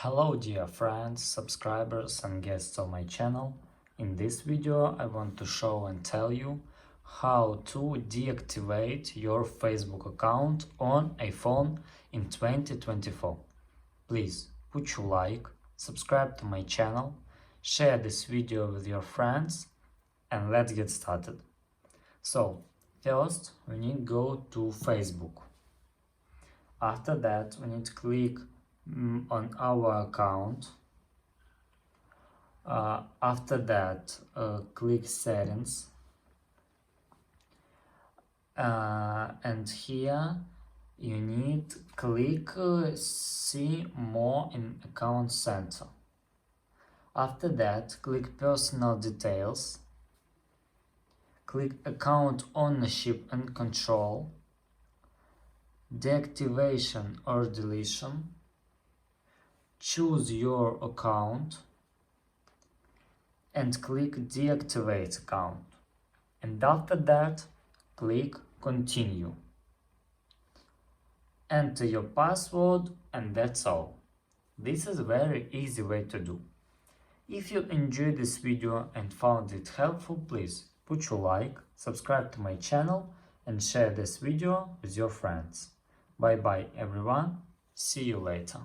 Hello dear friends, subscribers and guests of my channel. In this video I want to show and tell you how to deactivate your Facebook account on iPhone in 2024. Please put your like, subscribe to my channel, share this video with your friends and let's get started. So first we need to go to Facebook. After that we need to click on our account. After that click settings, and here you need click see more in account center. After that click personal details, click account ownership and control, deactivation or deletion, choose your account and click deactivate account, and after that click continue. Enter your password and that's all. This is a very easy way to do. If you enjoyed this video and found it helpful, please put your like, subscribe to my channel and share this video with your friends. Bye bye everyone, see you later.